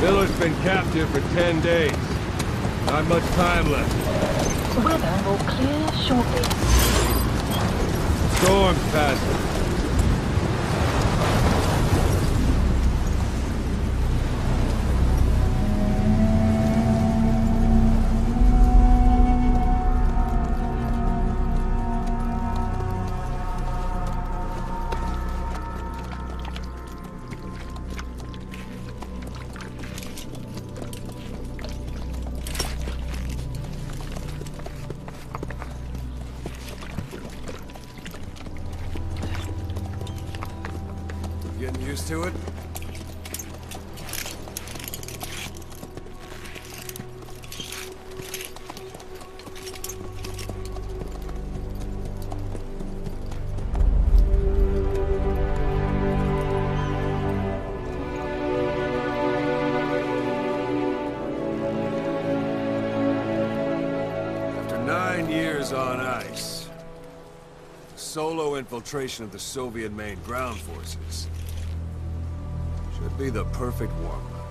Miller's been captive for 10 days. Not much time left. Weather will clear shortly. Storm's passing. Getting used to it? After 9 years on ice, solo infiltration of the Soviet main ground forces should be the perfect warm-up.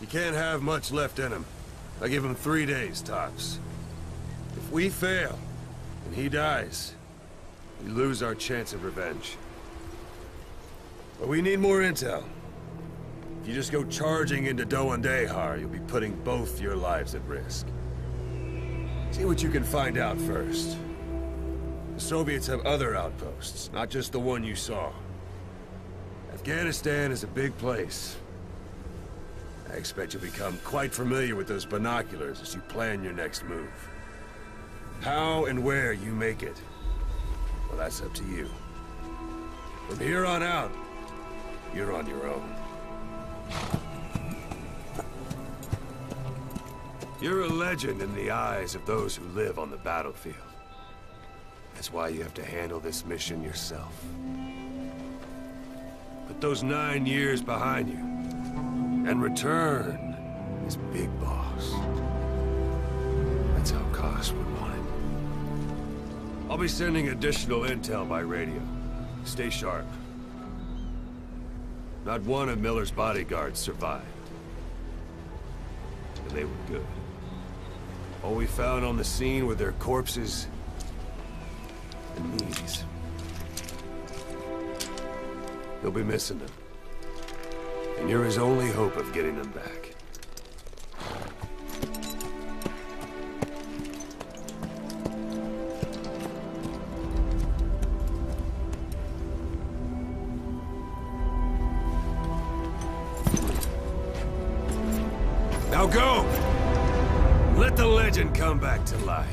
You can't have much left in him. I give him 3 days, tops. If we fail, and he dies, we lose our chance of revenge. But we need more intel. If you just go charging into Doandehar, you'll be putting both your lives at risk. See what you can find out first. The Soviets have other outposts, not just the one you saw. Afghanistan is a big place. I expect you'll become quite familiar with those binoculars as you plan your next move. How and where you make it, well, that's up to you. From here on out, you're on your own. You're a legend in the eyes of those who live on the battlefield. That's why you have to handle this mission yourself. Put those 9 years behind you, and return as Big Boss. That's how Koss would want it. I'll be sending additional intel by radio. Stay sharp. Not one of Miller's bodyguards survived. And they were good. All we found on the scene were their corpses and knees. You'll be missing them. And you're his only hope of getting them back. Now go! Let the legend come back to life.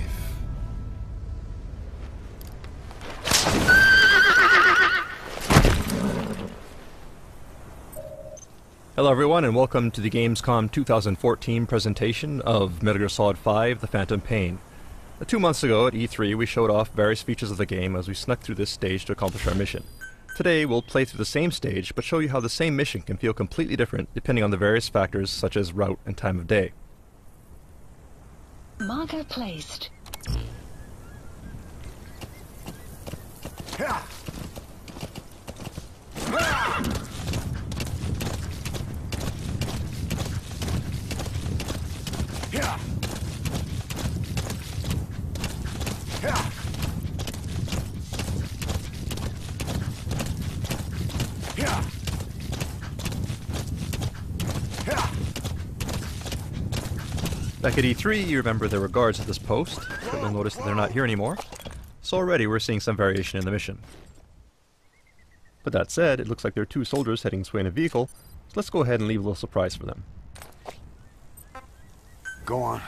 Hello everyone and welcome to the Gamescom 2014 presentation of Metal Gear Solid 5: The Phantom Pain. 2 months ago at E3 we showed off various features of the game as we snuck through this stage to accomplish our mission. Today we'll play through the same stage but show you how the same mission can feel completely different depending on the various factors such as route and time of day. Marker placed. Back at E3, you remember there were guards at this post, but you'll notice that they're not here anymore. So already we're seeing some variation in the mission. But that said, it looks like there are 2 soldiers heading this way in a vehicle, so let's go ahead and leave a little surprise for them. Go on.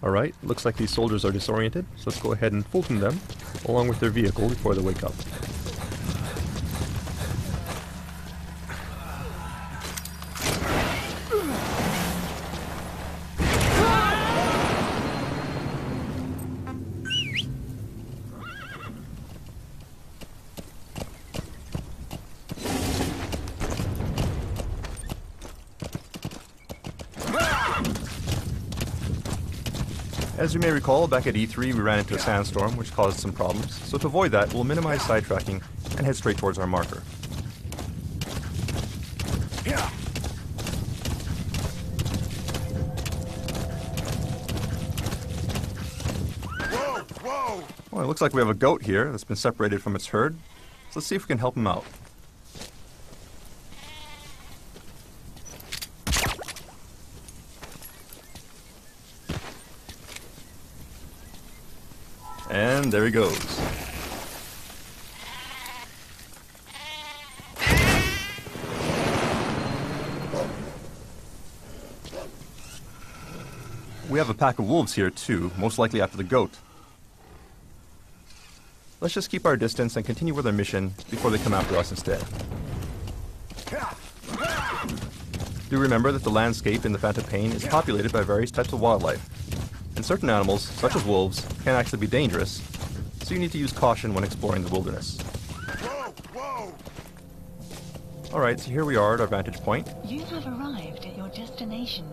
Alright, looks like these soldiers are disoriented, so let's go ahead and fulton them, along with their vehicle, before they wake up. As you may recall, back at E3 we ran into a sandstorm which caused some problems, so to avoid that we'll minimize sidetracking and head straight towards our marker. Whoa! Well, it looks like we have a goat here that's been separated from its herd, so let's see if we can help him out. And there he goes. We have a pack of wolves here too, most likely after the goat. Let's just keep our distance and continue with our mission before they come after us instead. Do remember that the landscape in the Phantom Pain is populated by various types of wildlife. And certain animals, such as wolves, can actually be dangerous, so you need to use caution when exploring the wilderness. Alright, so here we are at our vantage point. You have arrived at your destination.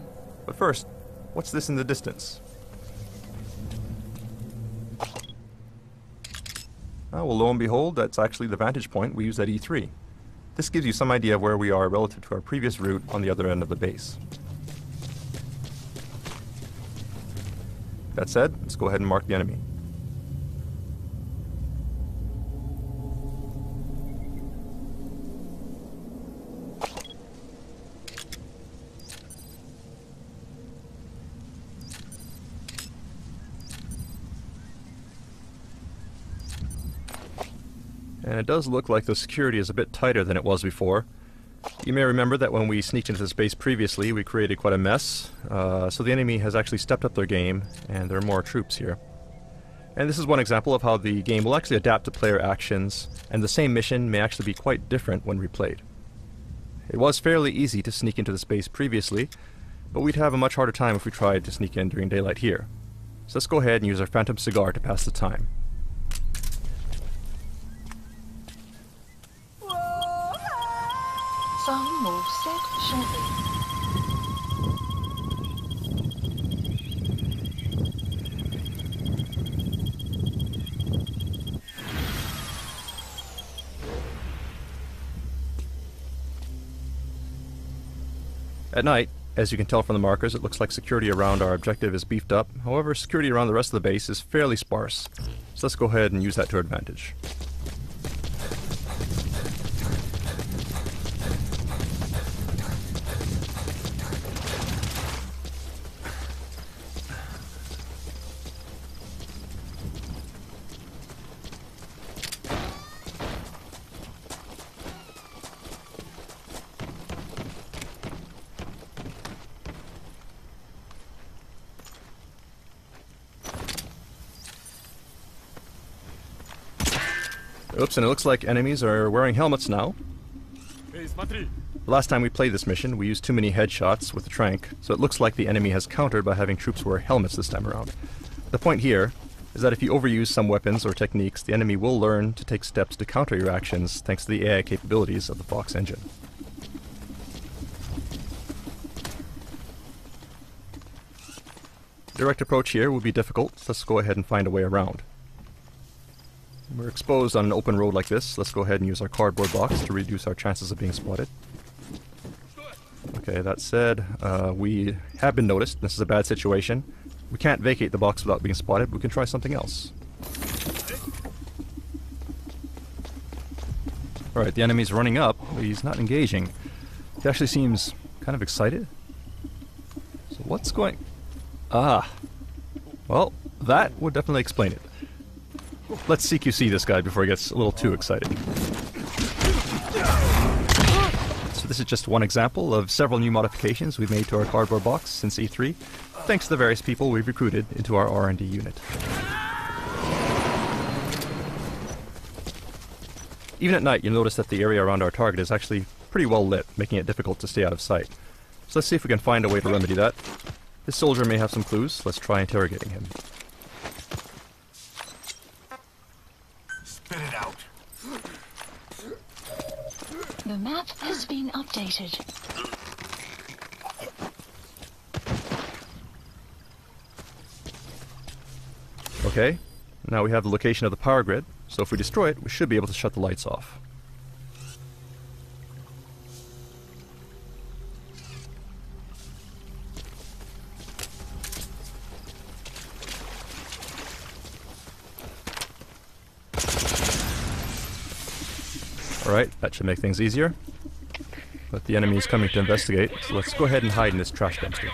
But first, what's this in the distance? Well, lo and behold, that's actually the vantage point we used at E3. This gives you some idea of where we are relative to our previous route on the other end of the base. That said, let's go ahead and mark the enemy. And it does look like the security is a bit tighter than it was before. You may remember that when we sneaked into this base previously, we created quite a mess, so the enemy has actually stepped up their game, and there are more troops here. And this is one example of how the game will actually adapt to player actions, and the same mission may actually be quite different when replayed. It was fairly easy to sneak into this base previously, but we'd have a much harder time if we tried to sneak in during daylight here. So let's go ahead and use our Phantom Cigar to pass the time. Some will set shortly. At night, as you can tell from the markers, it looks like security around our objective is beefed up. However, security around the rest of the base is fairly sparse. So let's go ahead and use that to our advantage. Oops, and it looks like enemies are wearing helmets now. The last time we played this mission, we used too many headshots with the trank, so it looks like the enemy has countered by having troops wear helmets this time around. The point here is that if you overuse some weapons or techniques, the enemy will learn to take steps to counter your actions thanks to the AI capabilities of the Fox engine. Direct approach here will be difficult, so let's go ahead and find a way around. We're exposed on an open road like this. Let's go ahead and use our cardboard box to reduce our chances of being spotted. Okay, that said, we have been noticed. This is a bad situation. We can't vacate the box without being spotted. We can try something else. Alright, the enemy's running up, but he's not engaging. He actually seems kind of excited. So what's going... Ah. Well, that would definitely explain it. Let's CQC this guy before he gets a little too excited. Let's this is just one example of several new modifications we've made to our cardboard box since E3, thanks to the various people we've recruited into our R&D unit. Even at night, you'll notice that the area around our target is actually pretty well lit, making it difficult to stay out of sight. So let's see if we can find a way to remedy that. This soldier may have some clues. Let's try interrogating him. Spit it out. The map has been updated. Okay, now we have the location of the power grid, so if we destroy it, we should be able to shut the lights off. Alright, that should make things easier. But the enemy is coming to investigate, so let's go ahead and hide in this trash dumpster.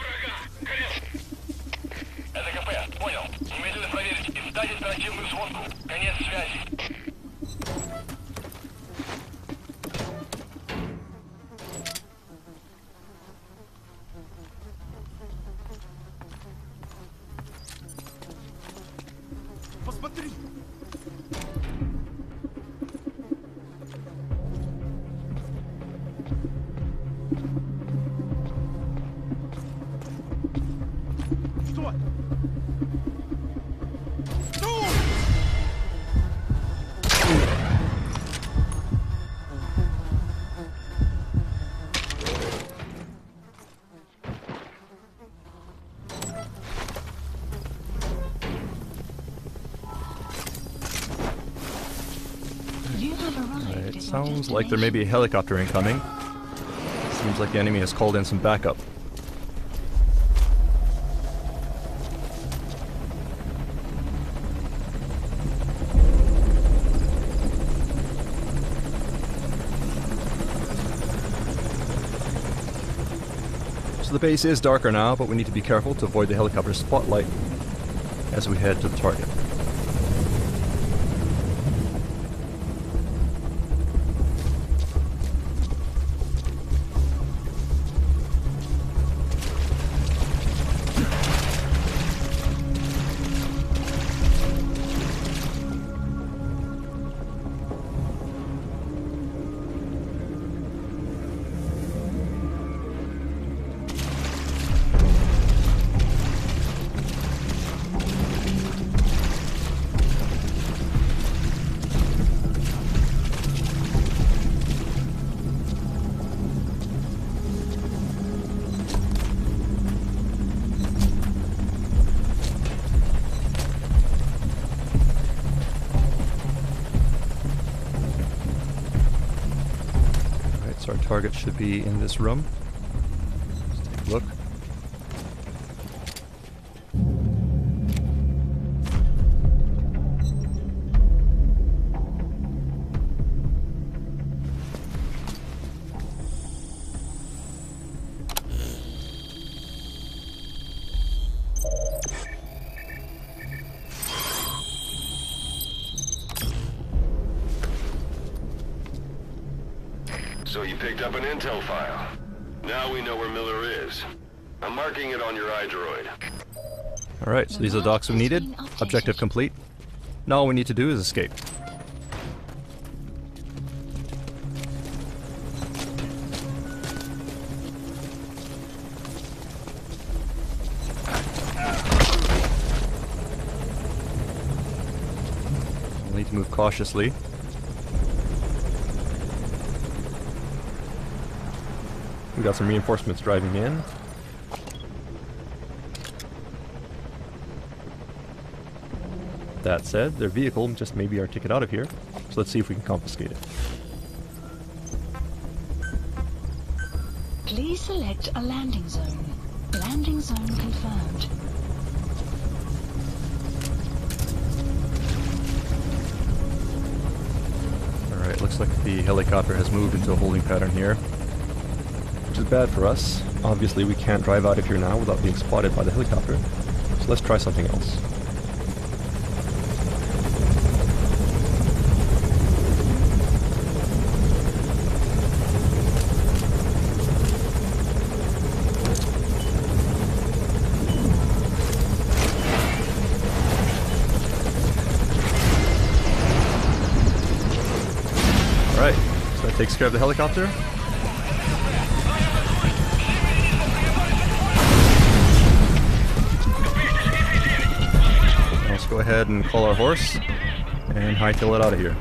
It sounds like there may be a helicopter incoming. Seems like the enemy has called in some backup. So the base is darker now, but we need to be careful to avoid the helicopter's spotlight as we head to the target. So our target should be in this room. Let's take a look. So you picked up an intel file. Now we know where Miller is. I'm marking it on your iDroid. Alright, so these are the docs we needed. Objective complete. Now all we need to do is escape. We'll need to move cautiously. We got some reinforcements driving in. That said, their vehicle just may be our ticket out of here, so let's see if we can confiscate it. Please select a landing zone. Landing zone confirmed. Alright, looks like the helicopter has moved into a holding pattern here, which is bad for us. Obviously we can't drive out of here now without being spotted by the helicopter, so let's try something else. That takes care of the helicopter. Let's go ahead and call our horse and hightail it out of here.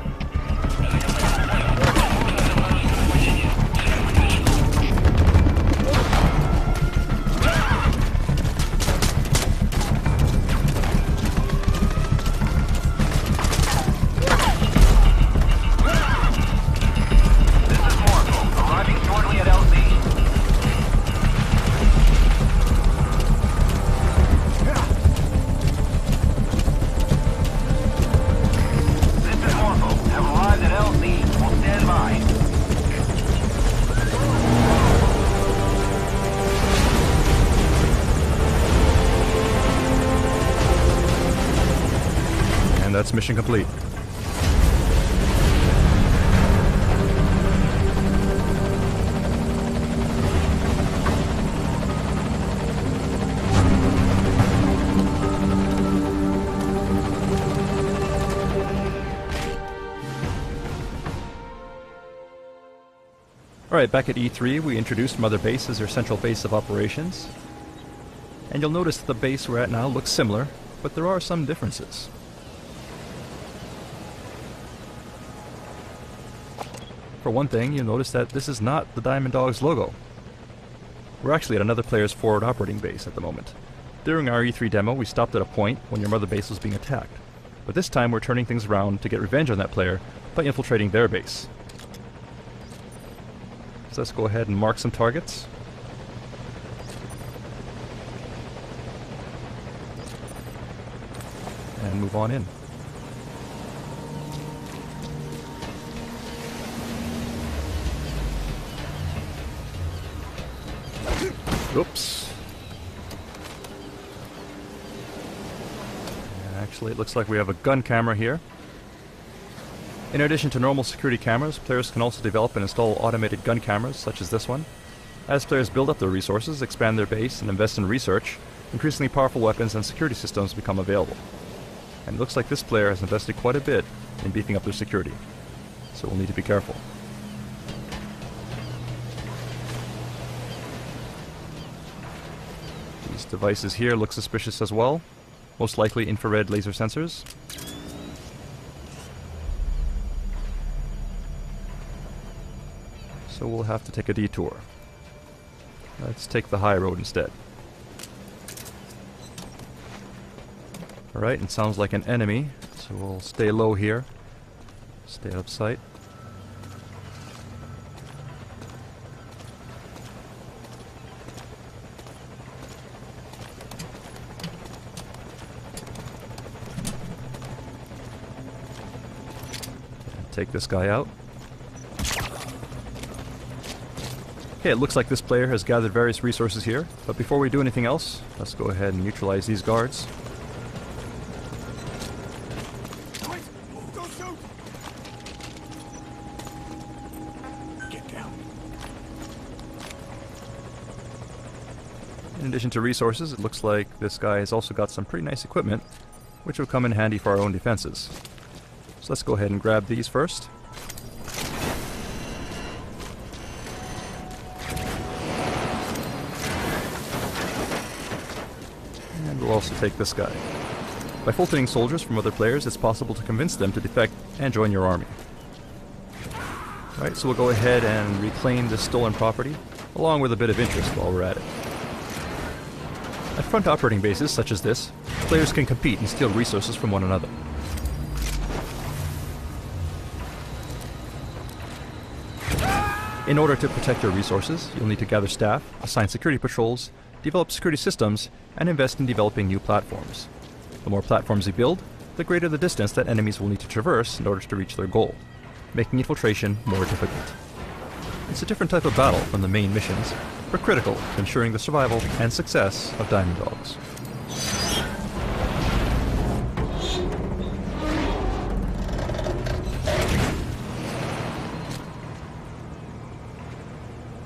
That's mission complete. Alright, back at E3 we introduced Motherbase as our central base of operations. And you'll notice that the base we're at now looks similar, but there are some differences. For one thing, you'll notice that this is not the Diamond Dogs logo. We're actually at another player's forward operating base at the moment. During our E3 demo, we stopped at a point when your mother base was being attacked. But this time we're turning things around to get revenge on that player by infiltrating their base. So let's go ahead and mark some targets. And move on in. Oops. Actually, it looks like we have a gun camera here. In addition to normal security cameras, players can also develop and install automated gun cameras, such as this one. As players build up their resources, expand their base, and invest in research, increasingly powerful weapons and security systems become available. And it looks like this player has invested quite a bit in beefing up their security, so we'll need to be careful. These devices here look suspicious as well, most likely infrared laser sensors. So we'll have to take a detour. Let's take the high road instead. Alright, it sounds like an enemy, so we'll stay low here. Stay out of sight. Take this guy out. Okay, it looks like this player has gathered various resources here, but before we do anything else, let's go ahead and neutralize these guards. Get down. In addition to resources, it looks like this guy has also got some pretty nice equipment, which will come in handy for our own defenses. So let's go ahead and grab these first. And we'll also take this guy. By filtering soldiers from other players, it's possible to convince them to defect and join your army. Right, so we'll go ahead and reclaim this stolen property, along with a bit of interest while we're at it. At front operating bases such as this, players can compete and steal resources from one another. In order to protect your resources, you'll need to gather staff, assign security patrols, develop security systems, and invest in developing new platforms. The more platforms you build, the greater the distance that enemies will need to traverse in order to reach their goal, making infiltration more difficult. It's a different type of battle from the main missions, but critical to ensuring the survival and success of Diamond Dogs.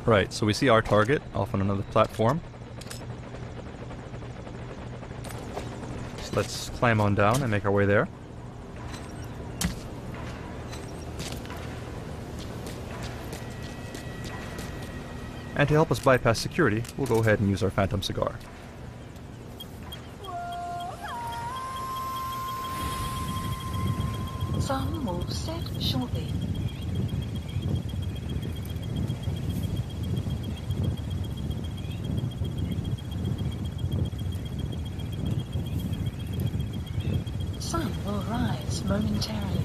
Right, so we see our target off on another platform. So let's climb on down and make our way there. And to help us bypass security, we'll go ahead and use our Phantom cigar. Some will set shortly. Sun will rise momentarily.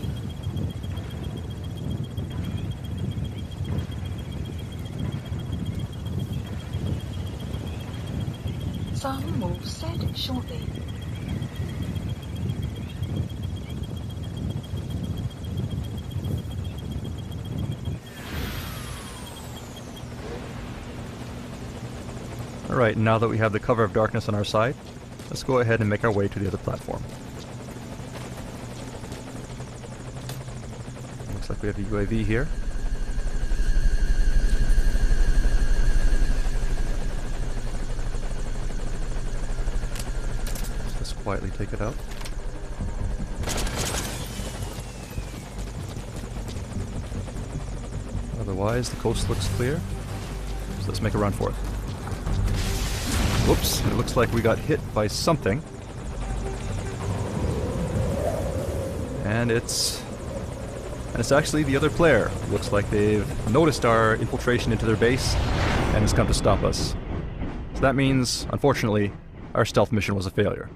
Sun will set shortly. Alright, now that we have the cover of darkness on our side, let's go ahead and make our way to the other platform. Looks like we have a UAV here. Let's just quietly take it out. Otherwise, the coast looks clear. So let's make a run for it. Whoops, it looks like we got hit by something. And it's actually the other player. Looks like they've noticed our infiltration into their base and has come to stop us. So that means, unfortunately, our stealth mission was a failure.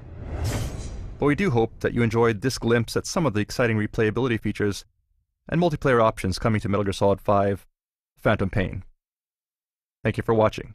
But we do hope that you enjoyed this glimpse at some of the exciting replayability features and multiplayer options coming to Metal Gear Solid 5: Phantom Pain. Thank you for watching.